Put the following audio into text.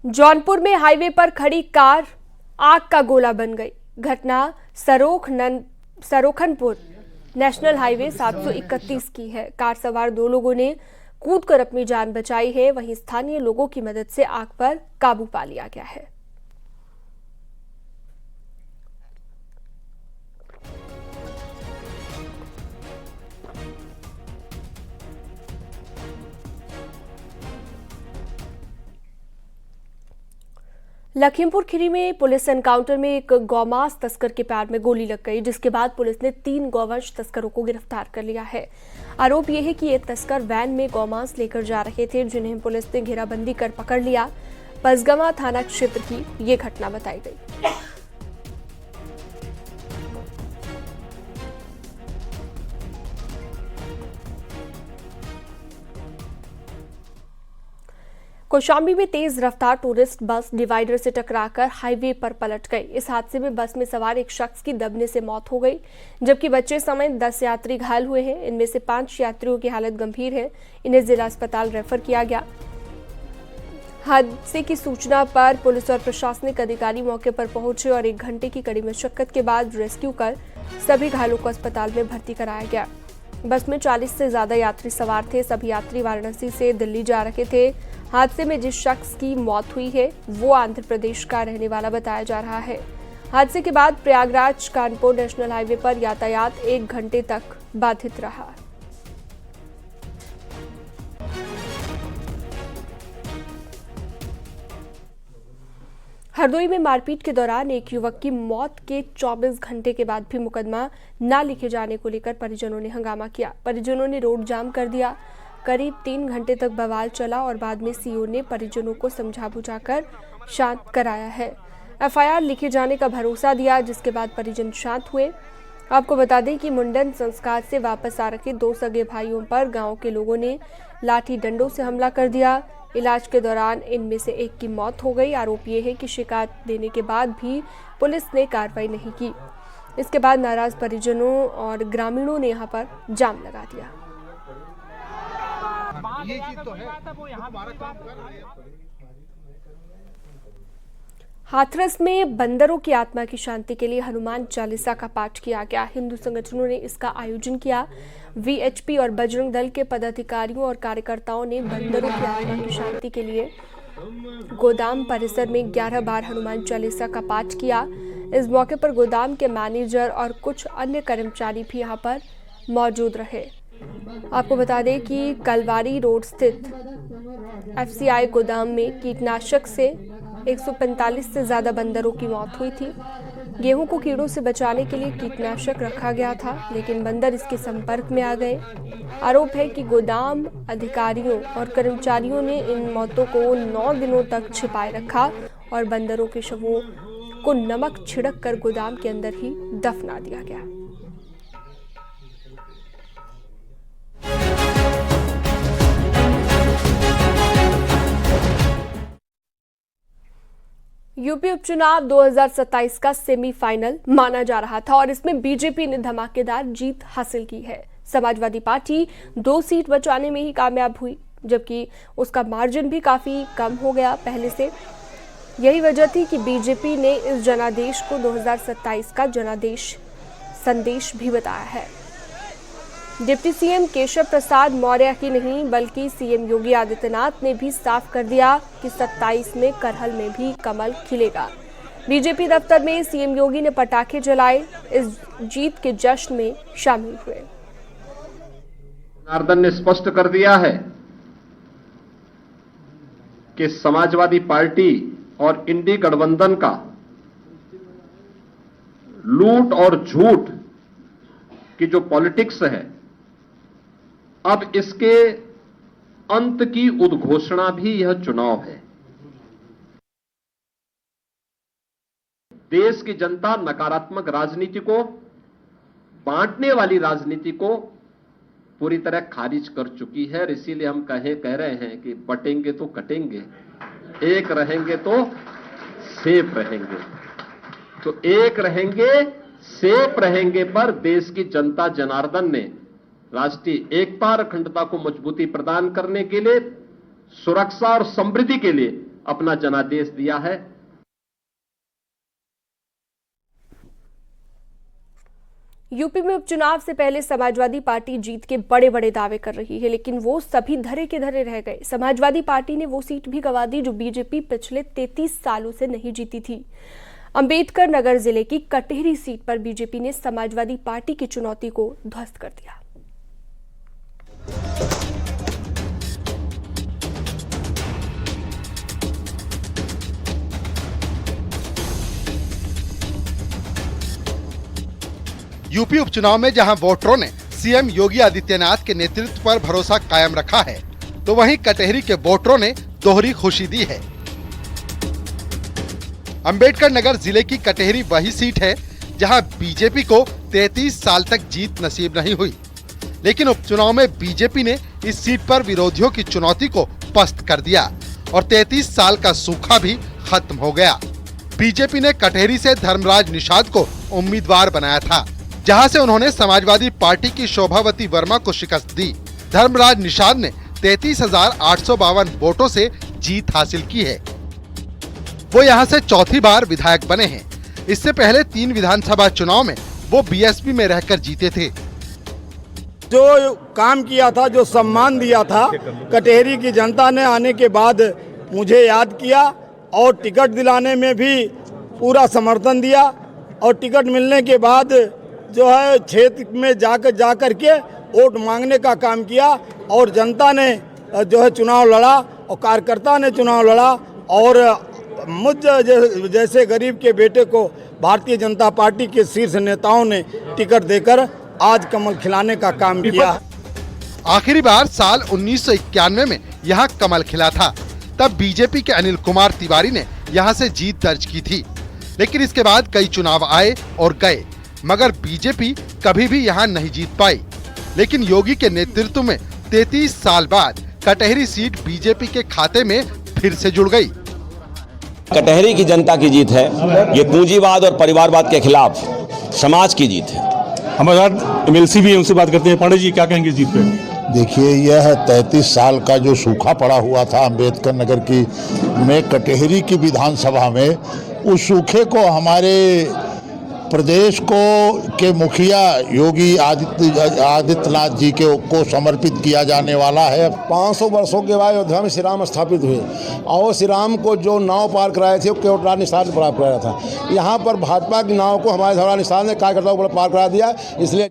जौनपुर में हाईवे पर खड़ी कार आग का गोला बन गई। घटना सरोखनपुर नेशनल हाईवे 731 की है। कार सवार दो लोगों ने कूदकर अपनी जान बचाई है। वहीं स्थानीय लोगों की मदद से आग पर काबू पा लिया गया है। लखीमपुर खीरी में पुलिस एनकाउंटर में एक गौमांस तस्कर के पैर में गोली लग गई, जिसके बाद पुलिस ने 3 गौवंश तस्करों को गिरफ्तार कर लिया है। आरोप यह है कि ये तस्कर वैन में गौमांस लेकर जा रहे थे, जिन्हें पुलिस ने घेराबंदी कर पकड़ लिया। पसगवा थाना क्षेत्र की ये घटना बताई गई। कौशाम्बी में तेज रफ्तार टूरिस्ट बस डिवाइडर से टकराकर हाईवे पर पलट गई। इस हादसे में बस में सवार एक शख्स की दबने से मौत हो गई, जबकि बच्चे समेत 10 यात्री घायल हुए हैं। इनमें से 5 यात्रियों की हालत गंभीर है। इन्हें जिला अस्पताल रेफर किया गया। हादसे की सूचना पर पुलिस और प्रशासनिक अधिकारी मौके पर पहुंचे और 1 घंटे की कड़ी मशक्कत के बाद रेस्क्यू कर सभी घायलों को अस्पताल में भर्ती कराया गया। बस में 40 से ज्यादा यात्री सवार थे। सभी यात्री वाराणसी से दिल्ली जा रहे थे। हादसे में जिस शख्स की मौत हुई है वो आंध्र प्रदेश का रहने वाला बताया जा रहा है। हादसे के बाद प्रयागराज कानपुर नेशनल हाईवे पर यातायात 1 घंटे तक बाधित रहा। हरदोई में मारपीट के दौरान एक युवक की मौत के 24 घंटे के बाद भी मुकदमा न लिखे जाने को लेकर परिजनों ने हंगामा किया। परिजनों ने रोड जाम कर दिया। करीब 3 घंटे तक बवाल चला और बाद में सीओ ने परिजनों को समझा बुझाकर शांत कराया है। एफआईआर लिखे जाने का भरोसा दिया, जिसके बाद परिजन शांत हुए। आपको बता दें कि मुंडन संस्कार से वापस आ रखे 2 सगे भाइयों पर गांव के लोगों ने लाठी डंडों से हमला कर दिया। इलाज के दौरान इनमें से एक की मौत हो गई। आरोप यह है कि शिकायत देने के बाद भी पुलिस ने कार्रवाई नहीं की। इसके बाद नाराज परिजनों और ग्रामीणों ने यहां पर जाम लगा दिया। ये चीज तो है, वो हमारा काम कर रहे हैं। हाथरस में बंदरों की आत्मा की शांति के लिए हनुमान चालीसा का पाठ किया गया। हिंदू संगठनों ने इसका आयोजन किया। वीएचपी और बजरंग दल के पदाधिकारियों और कार्यकर्ताओं ने बंदरों की आत्मा की शांति के लिए गोदाम परिसर में 11 बार हनुमान चालीसा का पाठ किया। इस मौके पर गोदाम के मैनेजर और कुछ अन्य कर्मचारी भी यहां पर मौजूद रहे। आपको बता दें कि कलवारी रोड स्थित एफसीआई गोदाम में कीटनाशक से 145 से ज्यादा बंदरों की मौत हुई थी। गेहूं को कीड़ों से बचाने के लिए कीटनाशक रखा गया था, लेकिन बंदर इसके संपर्क में आ गए। आरोप है कि गोदाम अधिकारियों और कर्मचारियों ने इन मौतों को 9 दिनों तक छिपाए रखा और बंदरों के शवों को नमक छिड़क कर गोदाम के अंदर ही दफना दिया गया। यूपी उपचुनाव 2027 का सेमीफाइनल माना जा रहा था और इसमें बीजेपी ने धमाकेदार जीत हासिल की है। समाजवादी पार्टी 2 सीट बचाने में ही कामयाब हुई, जबकि उसका मार्जिन भी काफी कम हो गया पहले से। यही वजह थी कि बीजेपी ने इस जनादेश को 2027 का जनादेश संदेश भी बताया है। डिप्टी सीएम केशव प्रसाद मौर्य ही नहीं बल्कि सीएम योगी आदित्यनाथ ने भी साफ कर दिया कि 27 में करहल में भी कमल खिलेगा। बीजेपी दफ्तर में सीएम योगी ने पटाखे जलाए, इस जीत के जश्न में शामिल हुए। जनार्दन ने स्पष्ट कर दिया है कि समाजवादी पार्टी और इंडी गठबंधन का लूट और झूठ की जो पॉलिटिक्स है, अब इसके अंत की उद्घोषणा भी यह चुनाव है। देश की जनता नकारात्मक राजनीति को, बांटने वाली राजनीति को पूरी तरह खारिज कर चुकी है और इसीलिए हम कह रहे हैं कि बटेंगे तो कटेंगे, एक रहेंगे तो सेफ रहेंगे। तो एक रहेंगे, सेफ रहेंगे पर देश की जनता जनार्दन ने राष्ट्रीय एकता और अखंडता को मजबूती प्रदान करने के लिए, सुरक्षा और समृद्धि के लिए अपना जनादेश दिया है। यूपी में उपचुनाव से पहले समाजवादी पार्टी जीत के बड़े बड़े दावे कर रही है, लेकिन वो सभी धरे के धरे रह गए। समाजवादी पार्टी ने वो सीट भी गंवा दी जो बीजेपी पिछले 33 सालों से नहीं जीती थी। अंबेडकर नगर जिले की कटेहरी सीट पर बीजेपी ने समाजवादी पार्टी की चुनौती को ध्वस्त कर दिया। यूपी उपचुनाव में जहां वोटरों ने सीएम योगी आदित्यनाथ के नेतृत्व पर भरोसा कायम रखा है, तो वहीं कटेहरी के वोटरों ने दोहरी खुशी दी है। अंबेडकर नगर जिले की कटेहरी वही सीट है जहां बीजेपी को 33 साल तक जीत नसीब नहीं हुई, लेकिन उपचुनाव में बीजेपी ने इस सीट पर विरोधियों की चुनौती को पस्त कर दिया और 33 साल का सूखा भी खत्म हो गया। बीजेपी ने कटेहरी से धर्मराज निषाद को उम्मीदवार बनाया था, जहां से उन्होंने समाजवादी पार्टी की शोभावती वर्मा को शिकस्त दी। धर्मराज निषाद ने 33,852 वोटों से जीत हासिल की है। वो यहां से चौथी बार विधायक बने हैं। इससे पहले 3 विधानसभा चुनाव में वो बीएसपी में रहकर जीते थे। जो काम किया था, जो सम्मान दिया था, कटेहरी की जनता ने आने के बाद मुझे याद किया और टिकट दिलाने में भी पूरा समर्थन दिया और टिकट मिलने के बाद जो है क्षेत्र में जाकर के वोट मांगने का काम किया और जनता ने जो है चुनाव लड़ा और कार्यकर्ता ने चुनाव लड़ा और मुझ जैसे गरीब के बेटे को भारतीय जनता पार्टी के शीर्ष नेताओं ने टिकट देकर आज कमल खिलाने का काम किया। आखिरी बार साल 1991 में यहाँ कमल खिला था। तब बीजेपी के अनिल कुमार तिवारी ने यहाँ से जीत दर्ज की थी, लेकिन इसके बाद कई चुनाव आए और गए, मगर बीजेपी कभी भी यहाँ नहीं जीत पाई। लेकिन योगी के नेतृत्व में 33 साल बाद कटेहरी सीट बीजेपी के खाते में फिर से जुड़ गई। कटेहरी की जनता की जीत है। ये पूंजीवाद और परिवारवाद के खिलाफ समाज की जीत है। हमारे साथ एमएलसी भी है, उनसे बात करते हैं। पांडे जी, क्या कहेंगे जीत पे? देखिए, यह 33 साल का जो सूखा पड़ा हुआ था अंबेडकर नगर की में कटेहरी की विधानसभा में, उस सूखे को हमारे प्रदेश के मुखिया योगी आदित्यनाथ जी को समर्पित किया जाने वाला है। 500 वर्षों के बाद अयोध्या में श्री राम स्थापित हुए और श्री राम को जो नाव पार कराए थे वो केवट राज निषाद ने पार कराया था। यहाँ पर भाजपा की नाव को हमारे धर्मराज निषाद ने कार्यकर्ताओं को पार करा दिया। इसलिए